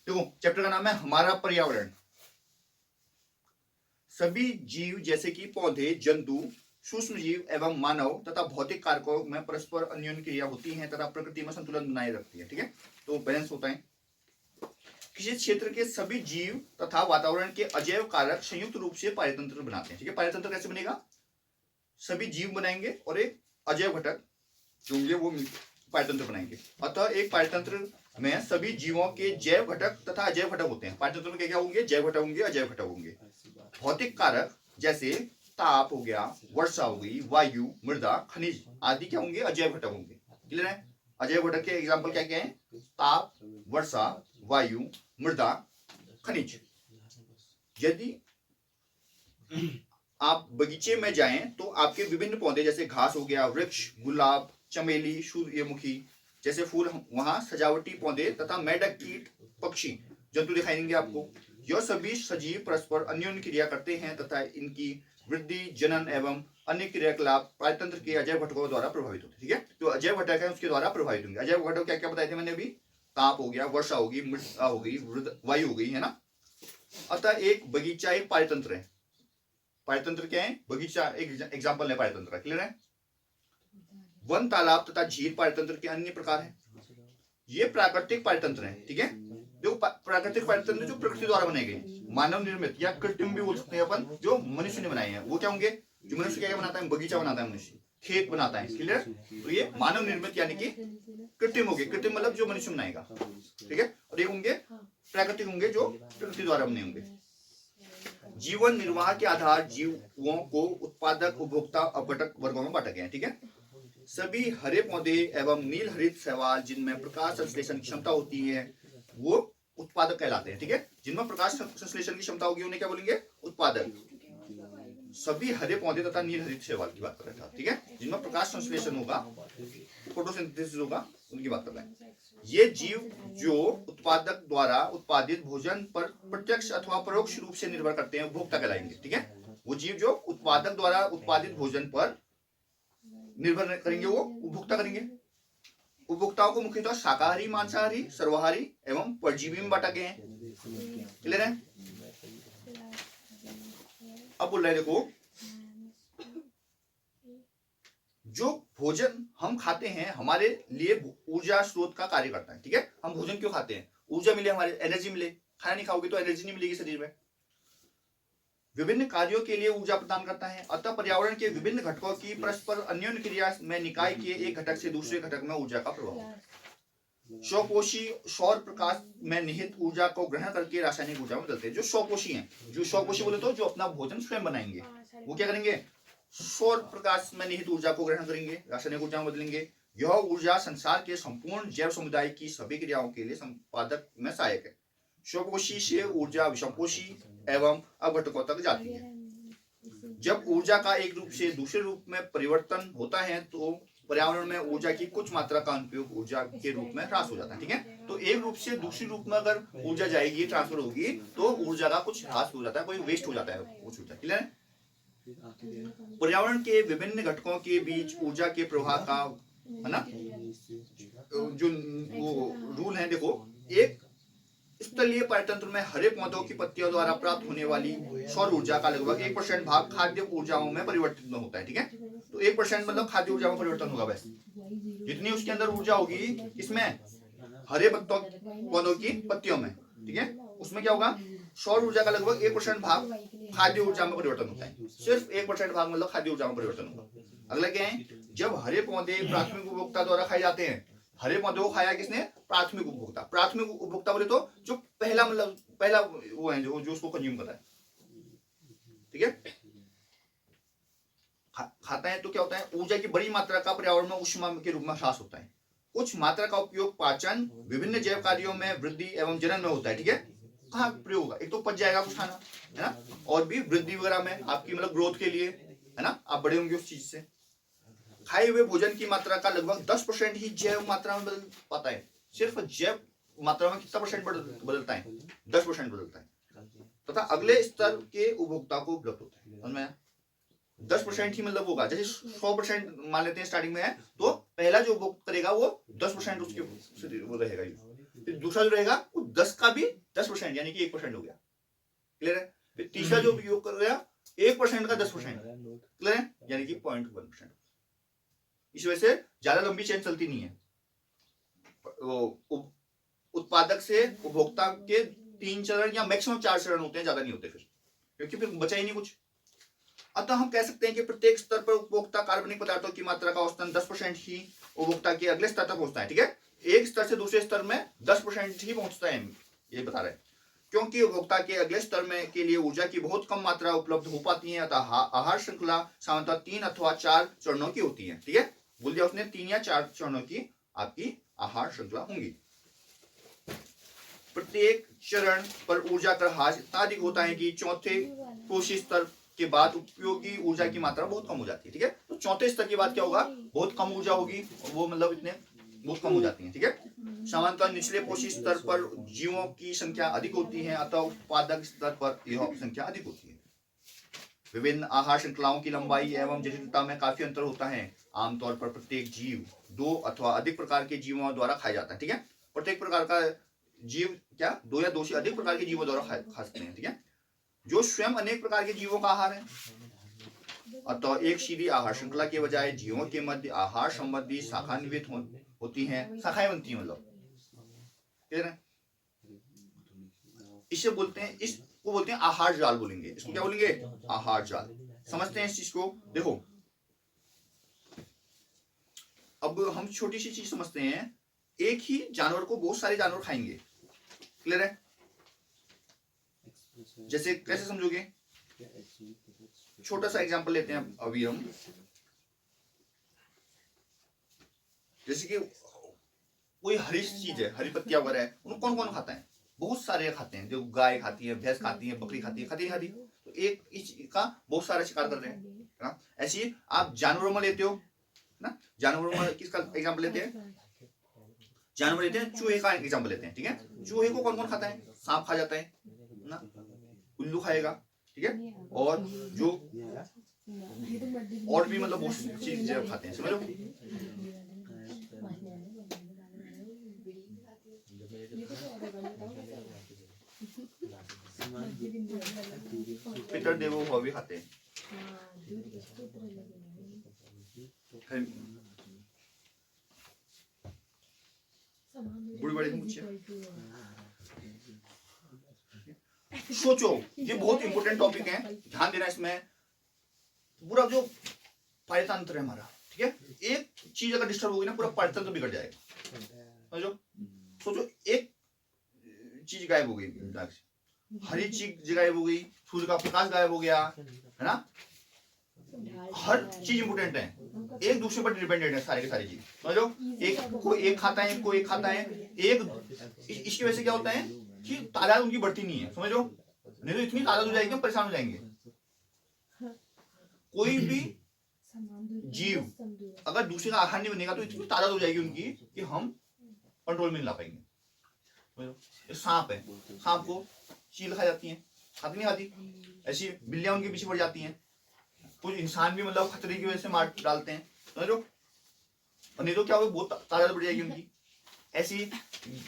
देखो चैप्टर का नाम है हमारा पर्यावरण। सभी जीव जैसे कि पौधे, जंतु, सूक्ष्म जीव एवं मानव तथा भौतिक कारकों में परस्पर अन्योन्य क्रिया होती है तथा प्रकृति में संतुलन बनाए रखती है। ठीक है, तो बैलेंस होता है। किसी क्षेत्र के सभी जीव तथा वातावरण के अजैव कारक संयुक्त रूप से पारतंत्र बनाते हैं। ठीक है, पारतंत्र कैसे बनेगा? सभी जीव बनाएंगे और एक अजैव घटक जो होंगे वो पारतंत्र बनाएंगे। अतः एक पारतंत्र में सभी जीवों के जैव घटक तथा अजैव घटक होते हैं। पारतंत्र में क्या क्या होंगे? जैव घटक होंगे, अजैव घटक होंगे। भौतिक कारक जैसे ताप हो गया, वर्षा हो गई, वायु, मृदा, खनिज आदि क्या होंगे? अजैव घटक होंगे। क्लियर है? अजैव घटक के एग्जाम्पल क्या क्या है? ताप, वर्षा, वायु, मृदा, खनिज। यदि आप बगीचे में जाएं तो आपके विभिन्न पौधे जैसे घास हो गया, वृक्ष, गुलाब, चमेली, सूर्यमुखी जैसे फूल, वहां सजावटी पौधे तथा मेढक, कीट, पक्षी, जंतु दिखाई देंगे आपको। यह सभी सजीव परस्पर अन्योन्य क्रिया करते हैं तथा इनकी वृद्धि, जनन एवं अन्य क्रियाकलाप पारतंत्र के अजैव घटकों द्वारा प्रभावित होते हैं। ठीक है, तो अजैव घटक है उसके द्वारा प्रभावित होंगे। अजैव घटक क्या क्या बताए थे मैंने अभी? ताप हो गया, वर्षा होगी, मृदा हो गई, वायु हो गई, है ना। अतः एक बगीचा एक पारतंत्र है। पारतंत्र क्या है? बगीचा एक एग्जाम्पल है पारतंत्र। क्लियर है? वन, तालाब तथा झील पारतंत्र के अन्य प्रकार हैं। ये प्राकृतिक पारतंत्र है। ठीक है, जो प्राकृतिक पारतंत्र जो प्रकृति द्वारा बनाए गए, मानव निर्मित या कृत्रिम भी बोल सकते हैं अपन, जो मनुष्य ने बनाए हैं। वो क्या होंगे? जो मनुष्य क्या बनाता है? बगीचा बनाता है, मनुष्य खेत बनाता है। क्लियर? तो ये मानव निर्मित यानी कि कृत्रिम होंगे। कृत्रिम मतलब जो मनुष्य बनाएगा। ठीक है, और ये होंगे प्राकृतिक होंगे जो प्रकृति द्वारा बने होंगे। जीवन निर्वाह के आधार जीवों को उत्पादक, उपभोक्ता, अपघटक वर्गों में बांटा गया है। ठीक है, सभी हरे पौधे एवं नील हरित शैवाल जिनमें प्रकाश संश्लेषण की क्षमता होती है वो उत्पादक कहलाते हैं। ठीक है, जिनमें प्रकाश संश्लेषण की क्षमता होगी उन्हें क्या बोलेंगे? उत्पादक। सभी हरे पौधे तथा नील हरित शैवाल की बात कर रहे थे। ठीक है, जिनमें प्रकाश संश्लेषण होगा, फोटोसिंथेसिस होगा, उनकी बात कर रहे हैं। ये जीव जो उत्पादक द्वारा उत्पादित भोजन पर प्रत्यक्ष अथवा परोक्ष रूप से निर्भर करते हैं उपभोक्ता कहलाएंगे। ठीक है, वो जीव जो उत्पादक द्वारा उत्पादित भोजन पर निर्भर करेंगे वो उपभोक्ता करेंगे। उपभोक्ताओं को मुख्यतः शाकाहारी, मांसाहारी, सर्वाहारी एवं परजीवी में बांटा गया है। क्लियर है? अब बोल रहे देखो, जो भोजन हम खाते हैं हमारे लिए ऊर्जा स्रोत का कार्य करता है। ठीक है, हम भोजन क्यों खाते हैं? ऊर्जा मिले, हमारे एनर्जी मिले। खाना नहीं खाओगे तो एनर्जी नहीं मिलेगी शरीर में। विभिन्न कार्यों के लिए ऊर्जा प्रदान करता है। अतः पर्यावरण के विभिन्न घटकों की परस्पर अन्योन्य क्रिया में निकाय के एक घटक से दूसरे घटक में ऊर्जा का प्रभाव। स्वपोषी सौर प्रकाश में निहित ऊर्जा को ग्रहण करके रासायनिक ऊर्जा में बदलते हैं। जो स्वपोषी हैं, जो स्वपोषी बोले तो जो अपना भोजन स्वयं बनाएंगे, वो क्या करेंगे? सौर प्रकाश में निहित ऊर्जा को ग्रहण करेंगे, रासायनिक ऊर्जा में बदलेंगे। यह ऊर्जा संसार के संपूर्ण जैव समुदाय की सभी क्रियाओं के लिए संपादक में सहायक है। स्वपोषी से ऊर्जा विषमपोषी एवं अपघटकों तक जाती है। जब ऊर्जा का एक रूप से दूसरे रूप में परिवर्तन होता है तो पर्यावरण में ऊर्जा की कुछ मात्रा का अनुप्रयोग ऊर्जा के रूप में ह्रास हो जाता है। ठीक है, तो एक रूप से दूसरी रूप में अगर ऊर्जा जाएगी, ट्रांसफर होगी, तो ऊर्जा का कुछ ह्रास हो जाता है, कोई वेस्ट हो जाता है कुछ ऊर्जा। क्लियर है? पर्यावरण के विभिन्न घटकों के बीच ऊर्जा के प्रवाह का, है ना, जो वो रूल है देखो, एक स्थलीय पारतंत्र में हरे पौधों की पत्तियों द्वारा प्राप्त होने वाली सौर ऊर्जा का लगभग 1% भाग खाद्य ऊर्जाओं में परिवर्तित होता है। ठीक है, तो 1% मतलब खाद्य ऊर्जा में परिवर्तन होगा। बस जितनी उसके अंदर ऊर्जा होगी, इसमें हरे पौधों की पत्तियों में, ठीक है, उसमें क्या होगा? सौर ऊर्जा का लगभग 1% भाग खाद्य ऊर्जा में परिवर्तन होता है। सिर्फ 1% भाग मतलब खाद्य ऊर्जा में परिवर्तन होगा। अगला क्या है? जब हरे पौधे प्राथमिक उपभोक्ता द्वारा खाए जाते हैं, हरे पौधे को खाया किसने? प्राथमिक उपभोक्ता। प्राथमिक उपभोक्ता बोले तो जो पहला मतलब पहला वो है जो उसको कंज्यूम करता है। ठीक है, खाता है तो क्या होता है? ऊर्जा की बड़ी मात्रा का पर्यावरण में ऊष्मा के रूप में ह्रास होता है। कुछ मात्रा का उपयोग पाचन, विभिन्न जैव कार्यों में वृद्धि एवं जनन में होता है। ठीक है, कहाँ प्रयोग होगा? एक तो पच जाएगा कुछ खाना, है ना, और भी वृद्धि वगैरह में आपकी मतलब ग्रोथ के लिए, है ना, आप बड़े होंगे उस चीज से। खाए हुए भोजन की मात्रा का लगभग 10% ही जैव मात्रा में बदल पाता है। सिर्फ जैव मात्रा में कितना परसेंट बदलता है? 10% बदलता है, तथा अगले स्तर के उपभोक्ता को उपलब्ध होता है। समझ में आया? 10% ही मतलब होगा। जैसे 100% मान लेते हैं स्टार्टिंग में है, तो पहला जो उपभोग करेगा वो 10% उसके वो रहेगा। फिर दूसरा जो रहेगा वो 10 का भी 10% यानी कि 1% हो गया। क्लियर है? फिर तीसरा जो उपयोग कर गया 1% का 10%। क्लियर है? यानी कि 0.1%। इस वजह से ज्यादा लंबी चेन चलती नहीं है। उत्पादक से उपभोक्ता के 3 चरण या मैक्सिमम 4 चरण होते हैं, ज्यादा नहीं होते फिर, क्योंकि फिर बचा ही नहीं कुछ। अतः हम कह सकते हैं कि प्रत्येक स्तर पर उपभोक्ता कार्बनिक पदार्थों की मात्रा का औसतन 10% ही उपभोक्ता के अगले स्तर तक पहुंचता है। ठीक है, एक स्तर से दूसरे स्तर में 10% ही पहुंचता है, ये बता रहे हैं। क्योंकि उपभोक्ता के अगले स्तर में के लिए ऊर्जा की बहुत कम मात्रा उपलब्ध हो पाती है, अतः आहार श्रृंखला सामान्यतः 3 अथवा 4 चरणों की होती है। ठीक है, बोल दिया उसने 3 या 4 चरणों की आपकी आहार श्रृंखला होंगी। प्रत्येक चरण पर ऊर्जा का ह्रास इतना अधिक होता है कि चौथे कोशी स्तर के बाद उपयोगी ऊर्जा की मात्रा बहुत कम हो जाती है। ठीक है, तो चौथे स्तर के बाद क्या होगा, बहुत कम ऊर्जा होगी, वो मतलब इतने बहुत कम हो जाती है। ठीक है, सामान्यतः निचले कोशी स्तर पर जीवों की संख्या अधिक होती है, अतः उत्पादक स्तर पर यह संख्या अधिक होती है। विभिन्न आहार श्रृंखलाओं की लंबाई एवं जटिलता में काफी अंतर होता है। आमतौर पर प्रत्येक जीव 2 अथवा अधिक प्रकार के जीवों द्वारा खाया जाता है। ठीक है, प्रत्येक प्रकार का जीव क्या 2 या 2 से अधिक प्रकार के जीवों द्वारा खा सकते हैं। ठीक है, जो स्वयं अनेक प्रकार के जीवों का आहार है। अतः एक सीधी आहार श्रृंखला के बजाय जीवों के मध्य आहार संबंधी शाखान्वित होती हैं, शाखाएं बनती हैं, मतलब क्लियर है? इसे बोलते हैं, इसको बोलते हैं आहार जाल बोलेंगे। इसको क्या बोलेंगे? आहार जाल। समझते हैं इस चीज को। देखो अब हम छोटी सी चीज समझते हैं, एक ही जानवर को बहुत सारे जानवर खाएंगे। क्लियर है? जैसे कैसे समझोगे? छोटा सा एग्जांपल लेते हैं अभी हम। जैसे कि कोई हरी चीज है, हरी पत्तियां वगैरह है, उनको कौन कौन खाता है? बहुत सारे खाते हैं। जो गाय खाती है, भैंस खाती है, बकरी खाती है, खाती नहीं खाती? तो एक इसका बहुत सारे शिकार कर रहे हैं ना। ऐसे ही आप जानवरों में लेते हो ना, जानवरों में किसका एग्जांपल लेते हैं? जानवर लेते हैं, चूहे का एग्जांपल लेते हैं। ठीक है, चूहे को कौन कौन खाता है? सांप खा जाता है ना, उल्लू खाएगा। ठीक है, और जो और भी मतलब बहुत सी चीजें खाते हैं, समझ लो। पितर देवो भव भी खाते हैं। बुढ़ी बड़ी सोचो, ये बहुत इंपॉर्टेंट टॉपिक है, ध्यान देना इसमें। पूरा जो पारितंत्र है हमारा, ठीक है, एक चीज अगर डिस्टर्ब होगी ना, पूरा पारितंत्र बिगड़ जाएगा। समझो, सोचो एक चीज गायब हो गई, हरी चीज गायब हो गई, सूर्य का प्रकाश गायब हो गया, है ना। हर चीज इंपोर्टेंट है, एक दूसरे पर डिपेंडेंट है सारे के सारी चीज। समझो, एक को एक खाता है, को एक खाता है, एक इसकी वजह से क्या होता है कि तादाद उनकी बढ़ती नहीं है। समझो, नहीं तो इतनी तादाद हो जाएगी हम परेशान हो जाएंगे। कोई भी जीव अगर दूसरे का आहार नहीं बनेगा तो इतनी तादाद हो जाएगी उनकी कि हम कंट्रोल में नहीं ला पाएंगे। सांप है, सांप को चील खा जाती है, खाती नहीं खाती? ऐसी बिल्लियां उनके पीछे पड़ जाती हैं। कुछ इंसान भी मतलब खतरे की वजह से मार डालते हैं, समझो। और नहीं तो क्या होगा, बहुत तादाद बढ़ जाएगी उनकी। ऐसी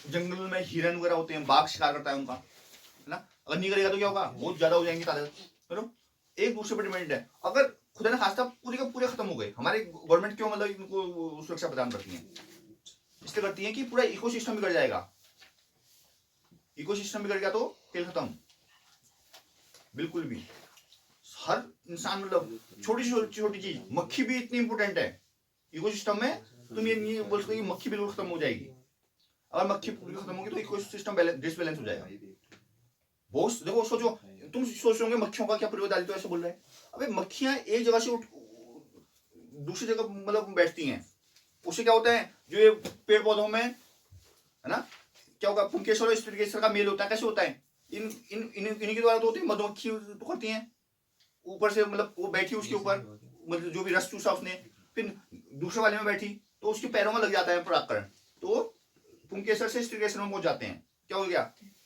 जंगल में हिरन वगैरह होते हैं, बाघ शिकार करता है उनका, है ना। अगर नहीं करेगा तो क्या होगा, बहुत ज्यादा हो जाएंगी तादाद। समझो, एक दूसरे पर डिपेंडेंट है। अगर खुदा ने खास्ता पूरे के पूरे खत्म हो गए, हमारे गवर्नमेंट क्यों मतलब इनको सुरक्षा प्रदान करती है? इसलिए करती है कि पूरा इकोसिस्टम बिगड़ जाएगा। इकोसिस्टम बिगड़ गया तो खेल खत्म, बिल्कुल भी। हर इंसान मतलब छोटी छोटी चीज, मक्खी भी इतनी इंपोर्टेंट है इकोसिस्टम में। तुम ये नहीं बोल सकते कि मक्खी बिल्कुल खत्म हो जाएगी। अगर मक्खी पूरी खत्म होगी तो इकोसिस्टम डिसबैलेंस हो जाएगा। बहुत देखो, सोचो, तुम सोच रहे होंगे मक्खियों का क्या परिवर्तन, तो ऐसे बोल रहे हैं। अबे मक्खियां एक जगह से दूसरी जगह मतलब बैठती हैं, उससे क्या होता है, जो ये पेड़ पौधों में, है ना, क्या होगा, पुंकेसर और स्त्रीकेसर का मेल होता है। कैसे होता है? इन्हीं के द्वारा तो होती है। मधुमक्खी पकड़ती हैं ऊपर से, मतलब वो बैठी उसके ऊपर, मतलब जो भी रस चूसा उसने, फिर दूसरे वाले में बैठी तो उसके पैरों में लग जाता है परागकण, तो पुंकेसर से स्त्रीकेसर में पहुंच जाते हैं। क्या हो गया,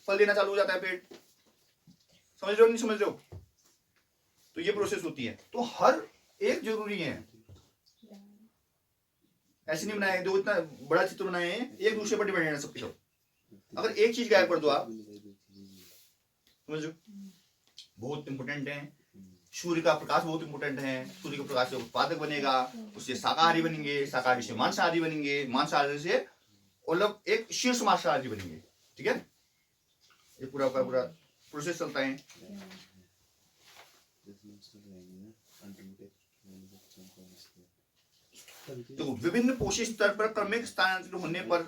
फल देना चालू हो जाता है पेड़। समझ रहे हो, नहीं समझ रहे हो? तो ये प्रोसेस होती है। तो हर एक जरूरी है, ऐसे नहीं बनाया, जो इतना बड़ा चित्र बनाए हैं, एक दूसरे पर डिपेंडेंट है सबके सब। अगर एक चीज गायब कर दो आप, समझो, बहुत इंपोर्टेंट है। सूर्य का प्रकाश बहुत इंपोर्टेंट है। सूर्य के प्रकाश से उत्पादक बनेगा, उससे शाकाहारी बनेंगे, शाकाहारी से मांसाहारी बनेंगे, मांसाहारी से मतलब एक शीर्ष मांसाहारी बनेंगे। ठीक है, ये पूरा का पूरा प्रोसेस चलता है। तो विभिन्न पोषक स्तर पर क्रमिक स्थानांतरित होने पर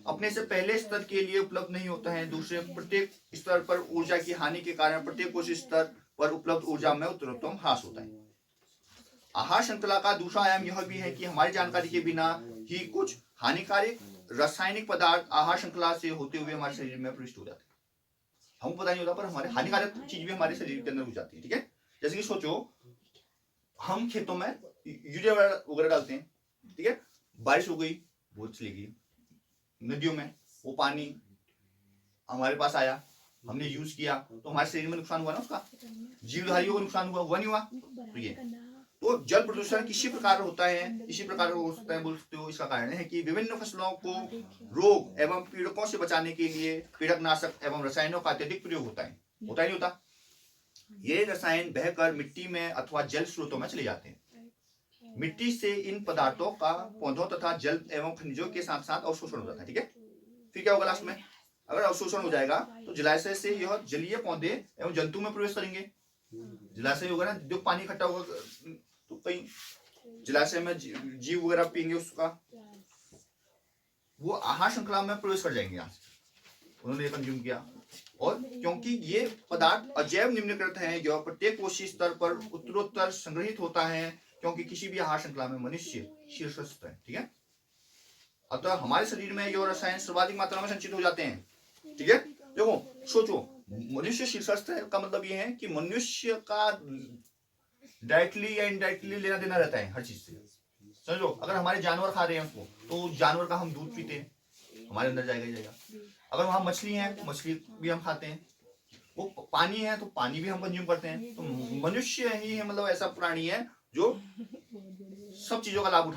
अपने से पहले स्तर के लिए उपलब्ध नहीं होता है। दूसरे प्रत्येक स्तर पर ऊर्जा की हानि के कारण प्रत्येक पोषक स्तर पर उपलब्ध ऊर्जा में उत्तरोत्तर ह्रास होता है। आहार श्रृंखला का दूसरा आयाम यह भी है कि हमारी जानकारी के बिना ही कुछ हानिकारक रासायनिक पदार्थ आहार श्रृंखला से होते हुए हमारे शरीर में प्रविष्ट हो जाते हैं। हमको पता नहीं होता, पर हमारे हानिकारक चीज भी हमारे शरीर के अंदर हो जाती है। ठीक है, जैसे कि सोचो, हम खेतों में यूरिया वगैरह डालते हैं। ठीक है, बारिश हो गई, वो चली गई नदियों में, वो पानी हमारे पास आया, हमने यूज किया, तो हमारे शरीर में नुकसान हुआ ना, उसका जीवधारियों को नुकसान हुआ नहीं हुआ? तो ये तो जल प्रदूषण किसी प्रकार होता है, इसी प्रकार हो सकता है, बोल सकते हो। इसका कारण है कि विभिन्न फसलों को रोग एवं पीड़कों से बचाने के लिए कीटनाशक एवं रसायनों का अत्यधिक प्रयोग होता है। होता ही नहीं होता? ये रसायन बहकर मिट्टी में अथवा जल स्रोतों में चले जाते हैं। मिट्टी से इन पदार्थों का पौधों तथा जल एवं खनिजों के साथ साथ अवशोषण हो जाता है। ठीक है, फिर क्या होगा लास्ट में? अगर अवशोषण हो जाएगा तो जलाशय से यह जलीय पौधे एवं जंतु में प्रवेश करेंगे। जलाशय होगा ना, जो पानी इकट्ठा होगा तो कहीं जलाशय में जीव वगैरह पिएंगे, उसका वो आहार श्रृंखला में प्रवेश कर जाएंगे। यहाँ उन्होंने कंज्यूम किया, और क्योंकि ये पदार्थ अजैव निम्नकृत है, जो प्रत्येक कोशिश स्तर पर उत्तरोत्तर संग्रहित होता है, क्योंकि किसी भी आहार श्रृंखला में मनुष्य शीर्षस्थ है। ठीक है, अतः हमारे शरीर में ये रसायन सर्वाधिक मात्रा में संचित हो जाते हैं। ठीक है, देखो सोचो, मनुष्य शीर्षस्थ है का मतलब ये है कि मनुष्य का डायरेक्टली या इनडायरेक्टली लेना देना रहता है हर चीज से। समझो, अगर हमारे जानवर खा रहे हैं उसको, तो जानवर का हम दूध पीते हैं, हमारे अंदर जाएगा ही जाएगा। अगर वहां मछली है तो मछली भी हम खाते हैं, वो पानी है तो पानी भी हम कंज्यूम करते हैं। तो मनुष्य ही है, मतलब ऐसा प्राणी है जो सब चीजों का लाभ उठा